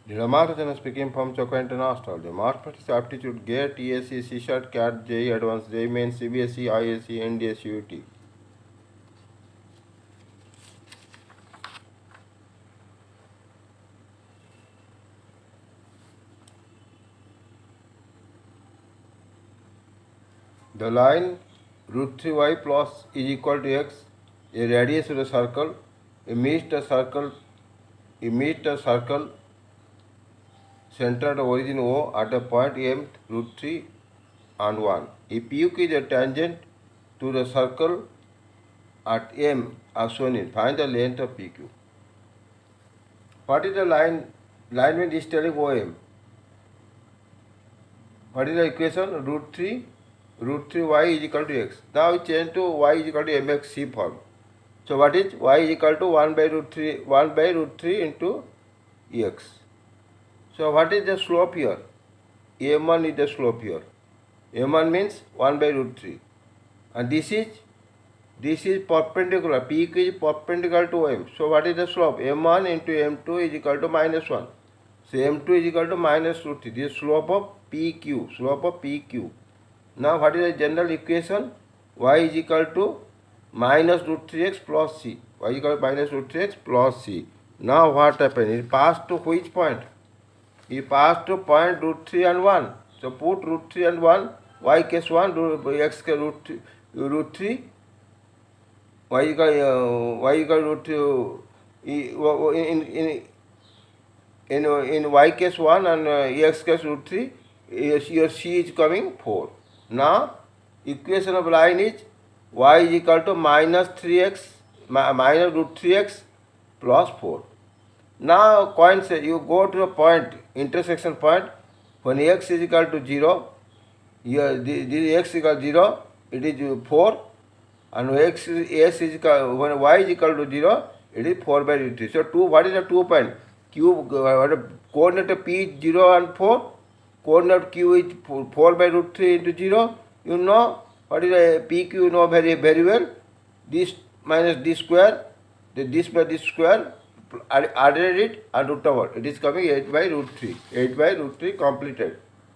Nda speaking from Choco International. The Mathematics Aptitude GATE, TSC, CSAT, CAT, JEE Advanced, Jeemain, Cbse, Isc, Nda Cbse. The line root 3y plus is equal to x, a radius of a circle, emits a circle centered origin O at a point m root 3 and 1. If PQ is a tangent to the circle at m as shown in, find the length of PQ. What is the line? Line means is telling OM. What is the equation? Root 3 y is equal to x. Now we change to y is equal to mxc form. So what is y is equal to 1 by root 3 into x. So what is the slope here? m1 is the slope here. m1 means 1 by root 3. And this is perpendicular. PQ is perpendicular to m. So what is the slope? m1 into m2 is equal to minus 1. So m2 is equal to minus root 3. This is slope of PQ. Now what is the general equation? Y is equal to minus root 3x plus c. Y is equal to minus root 3x plus c. Now what happened? It passed to which point? It passed to point root 3 and 1. So put root 3 and 1, y case 1, x case root 3, y equal root 2, in y case 1 and x case root 3, your c is coming 4. Now equation of line is y is equal to minus root 3x plus 4. Now coin says you go to a point, intersection point, when x is equal to 0, here this x is equal to 0, it is 4, and when y is equal to 0, it is 4 by root 3. So what is the 2 point? Coordinate p is 0 and 4, coordinate q is 4 by root 3 into 0. You know what is a PQ, you know very well. This minus this square, this by this square, added it and root over. It is coming 8 by root 3. 8 by root 3 completed.